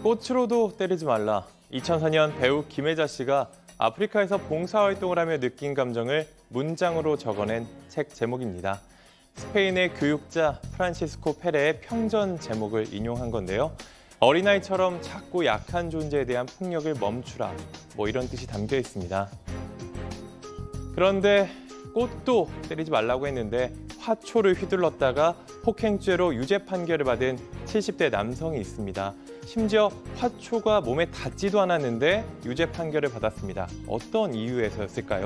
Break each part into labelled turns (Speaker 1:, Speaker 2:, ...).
Speaker 1: 꽃으로도 때리지 말라. 2004년 배우 김혜자 씨가 아프리카에서 봉사활동을 하며 느낀 감정을 문장으로 적어낸 책 제목입니다. 스페인의 교육자 프란시스코 페레의 평전 제목을 인용한 건데요. 어린아이처럼 작고 약한 존재에 대한 폭력을 멈추라. 이런 뜻이 담겨 있습니다. 그런데 꽃도 때리지 말라고 했는데 화초를 휘둘렀다가 폭행죄로 유죄 판결을 받은 70대 남성이 있습니다. 심지어 화초가 몸에 닿지도 않았는데 유죄 판결을 받았습니다. 어떤 이유에서였을까요?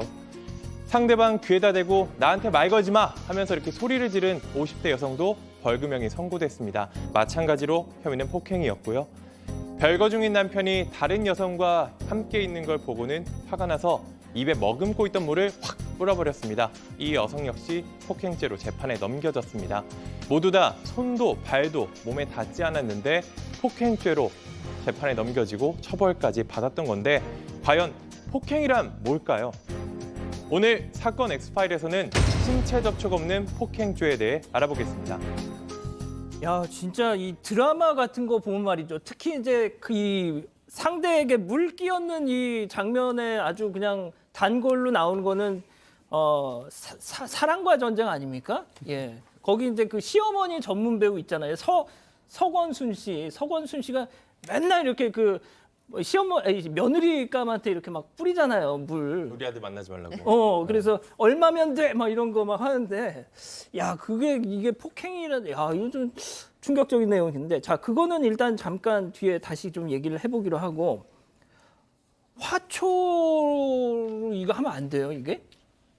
Speaker 1: 상대방 귀에다 대고 나한테 말 걸지 마 하면서 이렇게 소리를 지른 50대 여성도 벌금형이 선고됐습니다. 마찬가지로 혐의는 폭행이었고요. 별거 중인 남편이 다른 여성과 함께 있는 걸 보고는 화가 나서 입에 머금고 있던 물을 확 뿌려버렸습니다. 이 여성 역시 폭행죄로 재판에 넘겨졌습니다. 모두 다 손도 발도 몸에 닿지 않았는데 폭행죄로 재판에 넘겨지고 처벌까지 받았던 건데 과연 폭행이란 뭘까요? 오늘 사건 엑스파일에서는 신체 접촉 없는 폭행죄에 대해 알아보겠습니다.
Speaker 2: 야, 진짜 이 드라마 같은 거 보면 말이죠. 특히 이제 이 상대에게 물 끼얹는 이 장면에 아주 그냥 단골로 나오는 거는 사랑과 전쟁 아닙니까? 예. 거기 이제 그 시어머니 전문 배우 있잖아요. 서권순 씨가 맨날 이렇게 그 며느리감한테 이렇게 막 뿌리잖아요, 물.
Speaker 1: 우리 아들 만나지 말라고.
Speaker 2: 그래서 얼마면 돼? 막 이런 거 막 하는데, 야, 이게 폭행이라, 야, 이거 좀 충격적인 내용인데, 자, 그거는 일단 잠깐 뒤에 다시 좀 얘기를 해보기로 하고, 화초 이거 하면 안 돼요, 이게?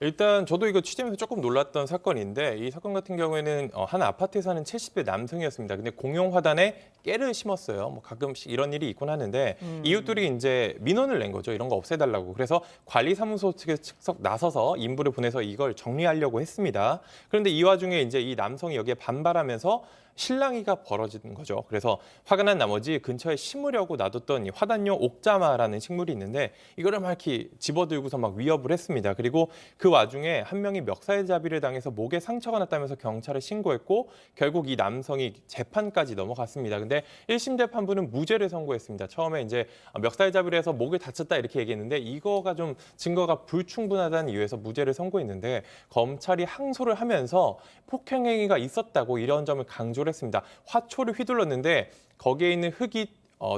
Speaker 1: 일단 저도 이거 취재하면서 조금 놀랐던 사건인데 이 사건 같은 경우에는 한 아파트에 사는 70대 남성이었습니다. 근데 공용 화단에 깨를 심었어요. 가끔씩 이런 일이 있곤 하는데 이웃들이 이제 민원을 낸 거죠. 이런 거 없애달라고. 그래서 관리사무소 측에 직접 나서서 인부를 보내서 이걸 정리하려고 했습니다. 그런데 이 와중에 이제 이 남성이 여기에 반발하면서 실랑이가 벌어지는 거죠. 그래서 화가 난 나머지 근처에 심으려고 놔뒀던 이 화단용 옥자마라는 식물이 있는데 이거를 막 이렇게 집어들고서 막 위협을 했습니다. 그리고 그 와중에 한 명이 멱살잡이를 당해서 목에 상처가 났다면서 경찰에 신고했고 결국 이 남성이 재판까지 넘어갔습니다. 근데 1심 재판부는 무죄를 선고했습니다. 처음에 이제 멱살잡이를 해서 목을 다쳤다 이렇게 얘기했는데 이거가 좀 증거가 불충분하다는 이유에서 무죄를 선고했는데 검찰이 항소를 하면서 폭행행위가 있었다고 이런 점을 강조를 했습니다. 화초를 휘둘렀는데 거기에 있는 흙이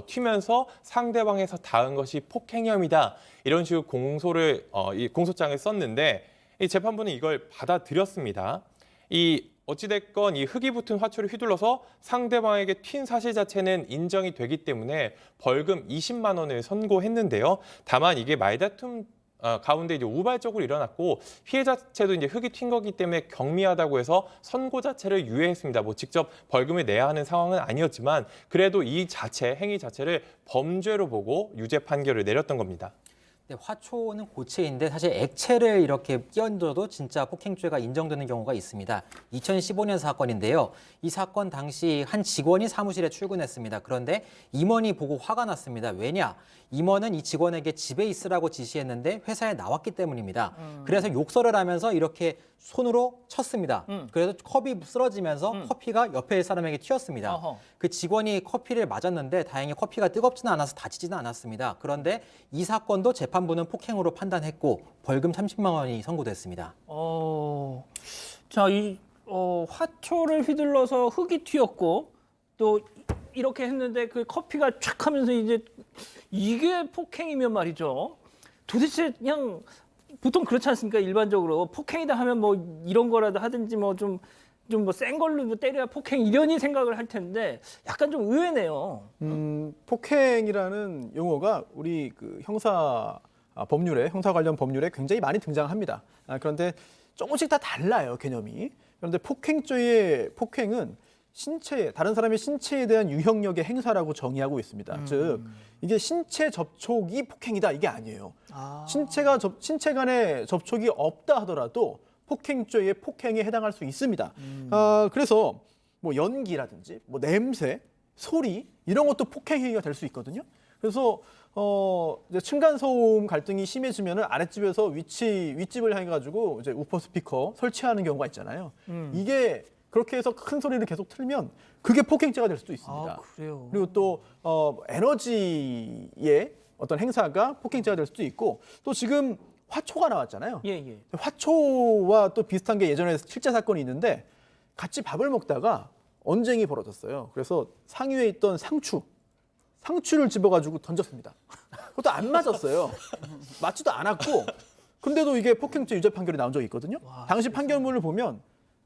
Speaker 1: 튀면서 상대방에서 닿은 것이 폭행 혐의다. 이런 식으로 이 공소장을 썼는데 이 재판부는 이걸 받아들였습니다. 어찌됐건 이 흙이 붙은 화초를 휘둘러서 상대방에게 튄 사실 자체는 인정이 되기 때문에 벌금 20만 원을 선고했는데요. 다만 이게 말다툼 가운데 이제 우발적으로 일어났고 피해 자체도 이제 흙이 튄 거기 때문에 경미하다고 해서 선고 자체를 유예했습니다. 직접 벌금을 내야 하는 상황은 아니었지만 그래도 행위 자체를 범죄로 보고 유죄 판결을 내렸던 겁니다.
Speaker 3: 네, 화초는 고체인데 사실 액체를 이렇게 끼얹어도 진짜 폭행죄가 인정되는 경우가 있습니다. 2015년 사건인데요. 이 사건 당시 한 직원이 사무실에 출근했습니다. 그런데 임원이 보고 화가 났습니다. 왜냐? 임원은 이 직원에게 집에 있으라고 지시했는데 회사에 나왔기 때문입니다. 그래서 욕설을 하면서 이렇게 손으로 쳤습니다. 그래서 컵이 쓰러지면서 커피가 옆에 사람에게 튀었습니다.
Speaker 2: 어허.
Speaker 3: 그 직원이 커피를 맞았는데 다행히 커피가 뜨겁지는 않아서 다치지는 않았습니다. 그런데 이 사건도 재판부는 폭행으로 판단했고 벌금 30만 원이 선고됐습니다.
Speaker 2: 자, 화초를 휘둘러서 흙이 튀었고 또 이렇게 했는데 그 커피가 촥 하면서 이게 폭행이면 말이죠. 도대체 그냥 보통 그렇지 않습니까? 일반적으로 폭행이다 하면 이런 거라도 하든지 좀 센 걸로 때려야 폭행 이런 생각을 할 텐데 약간 좀 의외네요.
Speaker 4: 폭행이라는 용어가 우리 그 형사 관련 법률에 굉장히 많이 등장합니다. 그런데 조금씩 다 달라요, 개념이. 그런데 폭행죄의 폭행은 다른 사람의 신체에 대한 유형력의 행사라고 정의하고 있습니다. 즉, 이게 신체 접촉이 폭행이다 이게 아니에요. 신체 간의 접촉이 없다 하더라도 폭행죄의 폭행에 해당할 수 있습니다. 그래서 연기라든지 냄새, 소리 이런 것도 폭행 행위가 될 수 있거든요. 그래서 이제 층간 소음 갈등이 심해지면은 아랫집에서 윗집을 향해 가지고 이제 우퍼 스피커 설치하는 경우가 있잖아요. 이게 그렇게 해서 큰 소리를 계속 틀면 그게 폭행죄가 될 수도 있습니다.
Speaker 2: 아, 그래요.
Speaker 4: 그리고 또 에너지의 어떤 행사가 폭행죄가 될 수도 있고 또 지금 화초가 나왔잖아요.
Speaker 2: 예, 예.
Speaker 4: 화초와 또 비슷한 게 예전에 실제 사건이 있는데 같이 밥을 먹다가 언쟁이 벌어졌어요. 그래서 상위에 있던 상추를 집어가지고 던졌습니다. 그것도 안 맞았어요. 맞지도 않았고 근데도 이게 폭행죄 유죄 판결이 나온 적이 있거든요. 당시 판결문을 보면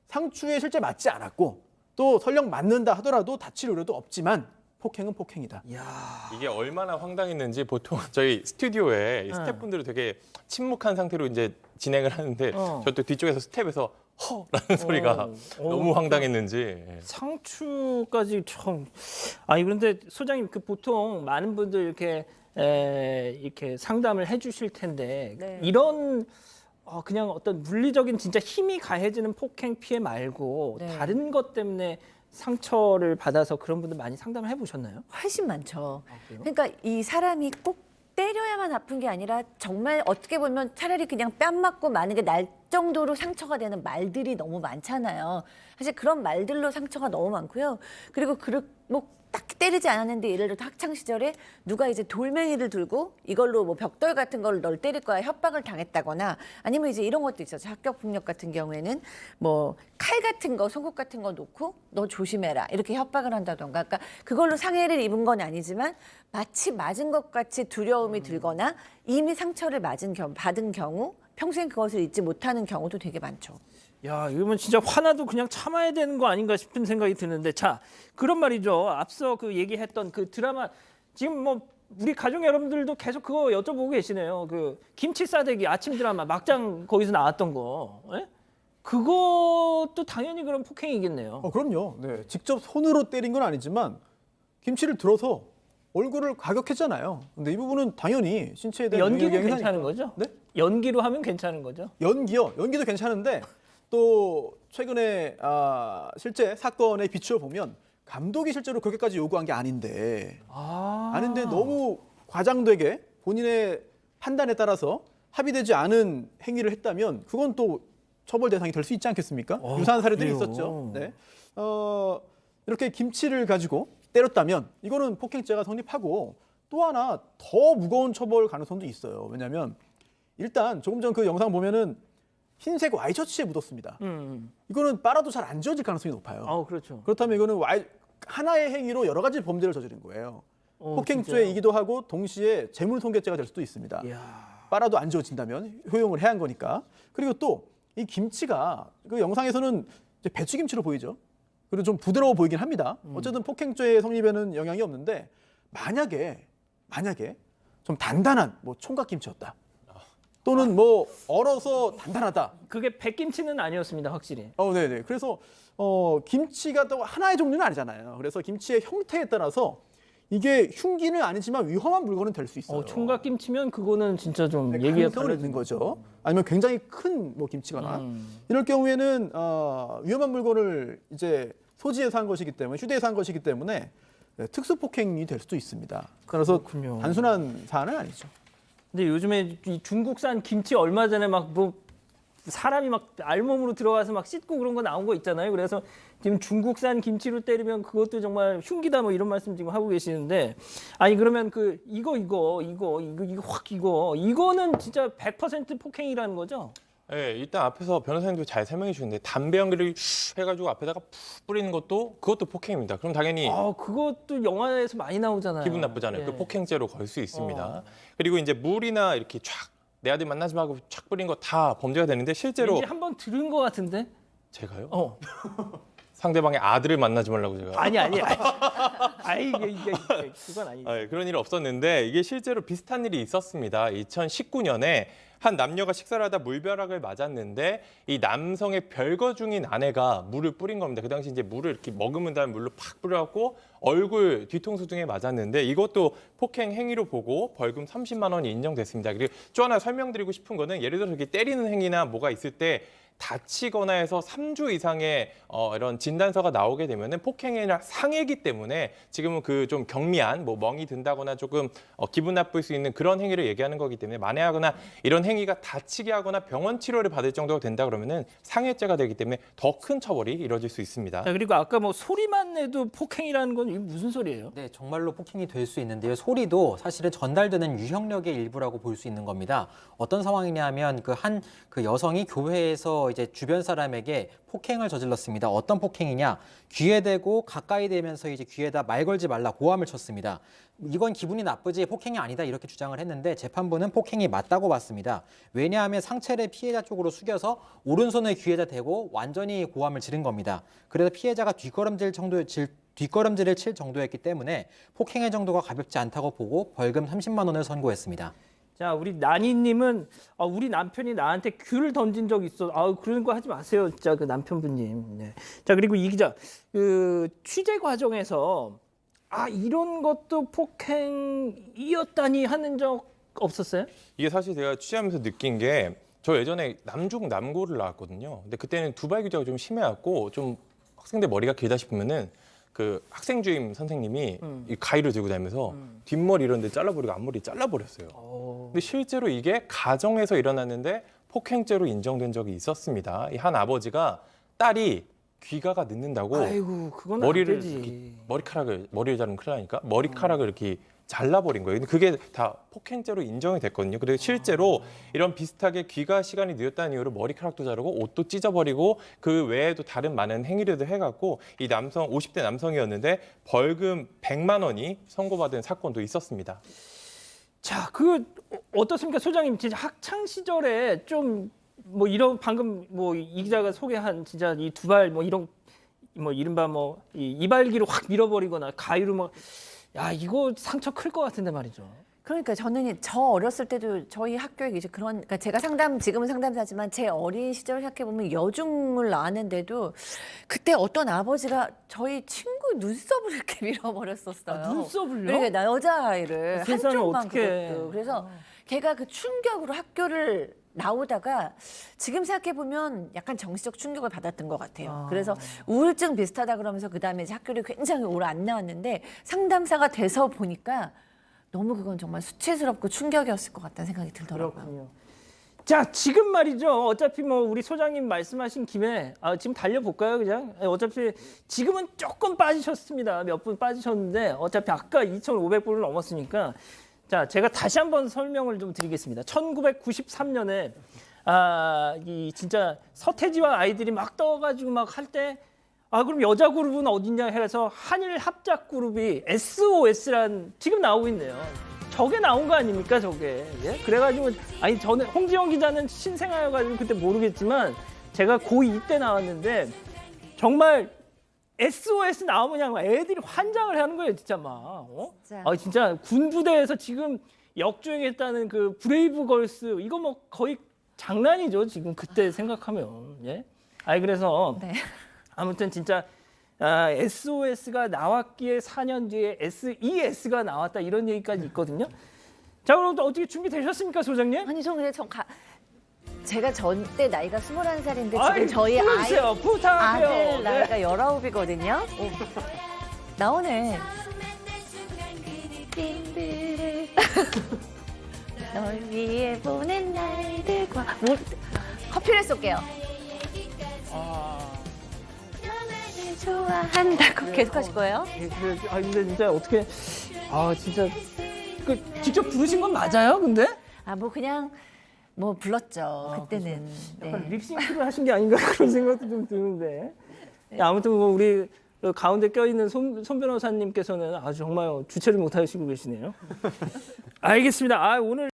Speaker 4: 상추에 실제 맞지 않았고 또 설령 맞는다 하더라도 다칠 우려도 없지만 폭행은 폭행이다.
Speaker 1: 이게 얼마나 황당했는지 보통 저희 스튜디오에 이 스태프분들이 되게 침묵한 상태로 이제 진행을 하는데 저도 뒤쪽에서 스텝에서 허라는 소리가 너무 황당했는지. 예.
Speaker 2: 상추까지 참. 아니 그런데 소장님 그 보통 많은 분들 이렇게 이렇게 상담을 해주실 텐데
Speaker 5: 네.
Speaker 2: 이런 그냥 어떤 물리적인 진짜 힘이 가해지는 폭행 피해 말고
Speaker 5: 네.
Speaker 2: 다른 것 때문에 상처를 받아서 그런 분들 많이 상담을 해보셨나요?
Speaker 5: 훨씬 많죠.
Speaker 2: 그래요?
Speaker 5: 그러니까 이 사람이 꼭 때려야만 아픈 게 아니라 정말 어떻게 보면 차라리 그냥 뺨 맞고 마는 게 날 정도로 상처가 되는 말들이 너무 많잖아요. 사실 그런 말들로 상처가 너무 많고요. 그리고 딱 때리지 않았는데 예를 들어 학창 시절에 누가 이제 돌멩이를 들고 이걸로 뭐 벽돌 같은 걸 널 때릴 거야 협박을 당했다거나 아니면 이제 이런 것도 있었죠. 학교 폭력 같은 경우에는 뭐 칼 같은 거 속옷 같은 거 놓고 너 조심해라 이렇게 협박을 한다던가 그러니까 그걸로 상해를 입은 건 아니지만 마치 맞은 것 같이 두려움이 들거나 이미 상처를 받은 경우 평생 그것을 잊지 못하는 경우도 되게 많죠.
Speaker 2: 야, 이러면 진짜 화나도 그냥 참아야 되는 거 아닌가 싶은 생각이 드는데, 자, 그런 말이죠. 앞서 그 얘기했던 그 드라마 지금 뭐 우리 가족 여러분들도 계속 그거 여쭤보고 계시네요. 그 김치 싸대기 아침 드라마 막장 거기서 나왔던 거, 예? 그것도 당연히 그런 폭행이겠네요.
Speaker 4: 그럼요. 네, 직접 손으로 때린 건 아니지만 김치를 들어서 얼굴을 가격했잖아요. 근데 이 부분은 당연히 신체에 대한
Speaker 2: 연기는
Speaker 4: 영향이
Speaker 2: 괜찮은
Speaker 4: 행사니까.
Speaker 2: 거죠?
Speaker 4: 네?
Speaker 2: 연기로 하면 괜찮은 거죠?
Speaker 4: 연기요. 연기도 괜찮은데 또 최근에 실제 사건에 비추어 보면 감독이 실제로 그렇게까지 요구한 게 아닌데 아닌데 너무 과장되게 본인의 판단에 따라서 합의되지 않은 행위를 했다면 그건 또 처벌 대상이 될 수 있지 않겠습니까? 유사한 사례들이
Speaker 2: 그래요?
Speaker 4: 있었죠. 네. 이렇게 김치를 가지고 때렸다면 이거는 폭행죄가 성립하고 또 하나 더 무거운 처벌 가능성도 있어요. 왜냐하면 일단 조금 전 그 영상 보면은 흰색 와이셔츠에 묻었습니다. 이거는 빨아도 잘 안 지워질 가능성이 높아요.
Speaker 2: 그렇죠.
Speaker 4: 그렇다면 이거는 하나의 행위로 여러 가지 범죄를 저지른 거예요. 폭행죄이기도 하고 동시에 재물손괴죄가 될 수도 있습니다.
Speaker 2: 이야.
Speaker 4: 빨아도 안 지워진다면 효용을 해야 한 거니까. 그리고 또 이 김치가 그 영상에서는 이제 배추김치로 보이죠. 그리고 좀 부드러워 보이긴 합니다. 어쨌든 폭행죄 성립에는 영향이 없는데 만약에 좀 단단한 뭐 총각김치였다. 또는 뭐 얼어서 단단하다.
Speaker 2: 그게 백김치는 아니었습니다, 확실히.
Speaker 4: 네네. 그래서 김치가 또 하나의 종류는 아니잖아요. 그래서 김치의 형태에 따라서 이게 흉기는 아니지만 위험한 물건은 될 수 있어요.
Speaker 2: 총각김치면 그거는 진짜 좀 얘기가
Speaker 4: 가능성은 있는 거죠. 아니면 굉장히 큰 뭐 김치거나 이럴 경우에는 위험한 물건을 이제 소지해서 한 것이기 때문에 휴대해서 한 것이기 때문에 특수 폭행이 될 수도 있습니다. 그래서
Speaker 2: 그렇군요.
Speaker 4: 단순한 사안은 아니죠.
Speaker 2: 근데 요즘에 이 중국산 김치 얼마 전에 막 뭐 사람이 막 알몸으로 들어가서 막 씻고 그런 거 나온 거 있잖아요. 그래서 지금 중국산 김치로 때리면 그것도 정말 흉기다 뭐 이런 말씀 지금 하고 계시는데 아니 그러면 그 이거는 진짜 100% 폭행이라는 거죠?
Speaker 1: 네, 일단 앞에서 변호사님도 잘 설명해 주셨는데 담배 연기를 해가지고 앞에다가 푹 뿌리는 그것도 폭행입니다. 그럼 당연히
Speaker 2: 그것도 영화에서 많이 나오잖아요.
Speaker 1: 기분 나쁘잖아요.
Speaker 2: 예.
Speaker 1: 그 폭행죄로 걸 수 있습니다. 그리고 이제 물이나 이렇게 촥 내 아들 만나지 말고 촥 뿌린 거 다 범죄가 되는데 실제로
Speaker 2: 왠지 한번 들은 것 같은데?
Speaker 1: 제가요? 상대방의 아들을 만나지 말라고 제가.
Speaker 2: 아니. 이게 그건 아니죠.
Speaker 1: 그런 일은 없었는데 이게 실제로 비슷한 일이 있었습니다. 2019년에 한 남녀가 식사를 하다 물벼락을 맞았는데 이 남성의 별거 중인 아내가 물을 뿌린 겁니다. 그 당시 이제 물을 이렇게 머금은 다음에 물로 팍 뿌려갖고 얼굴 뒤통수 등에 맞았는데 이것도 폭행 행위로 보고 벌금 30만 원이 인정됐습니다. 그리고 또 하나 설명드리고 싶은 거는 예를 들어서 이렇게 때리는 행위나 뭐가 있을 때 다치거나 해서 3주 이상의 이런 진단서가 나오게 되면은 폭행이 아니라 상해이기 때문에 지금은 그 좀 경미한 뭐 멍이 든다거나 조금 기분 나쁠 수 있는 그런 행위를 얘기하는 거기 때문에 만회하거나 이런 행위가 다치게 하거나 병원 치료를 받을 정도가 된다 그러면은 상해죄가 되기 때문에 더 큰 처벌이 이루어질 수 있습니다.
Speaker 2: 자, 그리고 아까 뭐 소리만 내도 폭행이라는 건 이게 무슨 소리예요?
Speaker 3: 네, 정말로 폭행이 될 수 있는데요. 소리도 사실은 전달되는 유형력의 일부라고 볼 수 있는 겁니다. 어떤 상황이냐면 그 여성이 교회에서 이제 주변 사람에게 폭행을 저질렀습니다. 어떤 폭행이냐? 귀에 대고 가까이 대면서 이제 귀에다 말 걸지 말라 고함을 쳤습니다. 이건 기분이 나쁘지 폭행이 아니다 이렇게 주장을 했는데 재판부는 폭행이 맞다고 봤습니다. 왜냐하면 상체를 피해자 쪽으로 숙여서 오른손을 귀에다 대고 완전히 고함을 지른 겁니다. 그래서 피해자가 뒷걸음질을 칠 정도였기 때문에 폭행의 정도가 가볍지 않다고 보고 벌금 30만 원을 선고했습니다.
Speaker 2: 자, 우리 나니님은 우리 남편이 나한테 귤을 던진 적 있어. 그런 거 하지 마세요, 진짜 그 남편분님. 네. 자, 그리고 이 기자, 그 취재 과정에서 이런 것도 폭행이었다니 하는 적 없었어요?
Speaker 1: 이게 사실 제가 취재하면서 느낀 게 저 예전에 남중 남고를 나왔거든요. 근데 그때는 두발 규제가 좀 심해갖고 좀 학생들 머리가 길다 싶으면은 그 학생 주임 선생님이 이 가위를 들고 다니면서 뒷머리 이런 데 잘라버리고 앞머리 잘라버렸어요. 근데 실제로 이게 가정에서 일어났는데 폭행죄로 인정된 적이 있었습니다. 이 한 아버지가 딸이 귀가가 늦는다고
Speaker 2: 아이고, 그건 안
Speaker 1: 머리를
Speaker 2: 되지.
Speaker 1: 머리를 자르면 큰일 나니까 머리카락을 이렇게 잘라버린 거예요. 근데 그게 다 폭행죄로 인정이 됐거든요. 그래서 실제로 이런 비슷하게 귀가 시간이 늦었다는 이유로 머리카락도 자르고 옷도 찢어버리고 그 외에도 다른 많은 행위들도 해갖고 이 남성 50대 남성이었는데 벌금 100만 원이 선고받은 사건도 있었습니다.
Speaker 2: 자, 어떻습니까, 소장님? 진짜 학창 시절에 좀 뭐 이런 방금 뭐 이 기자가 소개한 진짜 이 두발 뭐 이런 뭐 이른바 뭐 이 이발기로 확 밀어버리거나 가위로 막 이거 상처 클 것 같은데 말이죠.
Speaker 5: 그러니까 저는 저 어렸을 때도 저희 학교에 이제 그러니까 제가 지금은 상담사지만 제 어린 시절 생각해 보면 여중을 나왔는데도 그때 어떤 아버지가 저희 친구 눈썹을 이렇게 밀어버렸었어요.
Speaker 2: 눈썹을요?
Speaker 5: 그러니까 나 여자아이를
Speaker 2: 세상에
Speaker 5: 한쪽만
Speaker 2: 어떡해.
Speaker 5: 그것도. 그래서 걔가 그 충격으로 학교를 나오다가 지금 생각해 보면 약간 정신적 충격을 받았던 것 같아요. 그래서 우울증 비슷하다 그러면서 그 다음에 학교를 굉장히 오래 안 나왔는데 상담사가 돼서 보니까 너무 그건 정말 수치스럽고 충격이었을 것 같다는 생각이 들더라고요.
Speaker 2: 그렇군요. 자, 지금 말이죠. 어차피 뭐 우리 소장님 말씀하신 김에 지금 달려볼까요, 그냥? 어차피 지금은 조금 빠지셨습니다. 몇 분 빠지셨는데 어차피 아까 2,500분을 넘었으니까 자, 제가 다시 한번 설명을 좀 드리겠습니다. 1993년에 이 진짜 서태지와 아이들이 막 떠가지고 막 할 때 그럼 여자 그룹은 어딨냐 해서 한일 합작 그룹이 SOS란 지금 나오고 있네요. 저게 나온 거 아닙니까, 저게? 예? 그래가지고 저는 홍지영 기자는 신생아여가지고 그때 모르겠지만 제가 고2 때 나왔는데 정말 SOS 나오면 그냥 애들이 환장을 하는 거예요, 진짜 막.
Speaker 5: 진짜.
Speaker 2: 진짜 군부대에서 지금 역주행했다는 그 브레이브걸스 이거 뭐 거의 장난이죠, 지금 그때 생각하면. 예? 그래서
Speaker 5: 네.
Speaker 2: 아무튼 진짜 SOS가 나왔기에 4년 뒤에 SES가 나왔다 이런 얘기까지 있거든요. 자, 그럼 또 어떻게 준비되셨습니까, 소장님?
Speaker 5: 아니 저 근데 제가 전때 나이가 21살인데 지금 저희
Speaker 2: 불러주세요. 부탁해요.
Speaker 5: 아들 나이가 19이거든요. 나오네. 널 위해 보낸 날들과 커피를 쏠게요. 너를 좋아한다고 계속 하실 거예요?
Speaker 2: 근데 진짜 어떻게 진짜 직접 부르신 건 맞아요, 근데?
Speaker 5: 뭐 그냥 뭐 불렀죠. 그때는.
Speaker 2: 약간
Speaker 5: 네.
Speaker 2: 립싱크를 하신 게 아닌가 그런 생각도 좀 드는데. 아무튼 뭐 우리 가운데 껴있는 손 변호사님께서는 정말 주체를 못하시고 계시네요. 알겠습니다. 오늘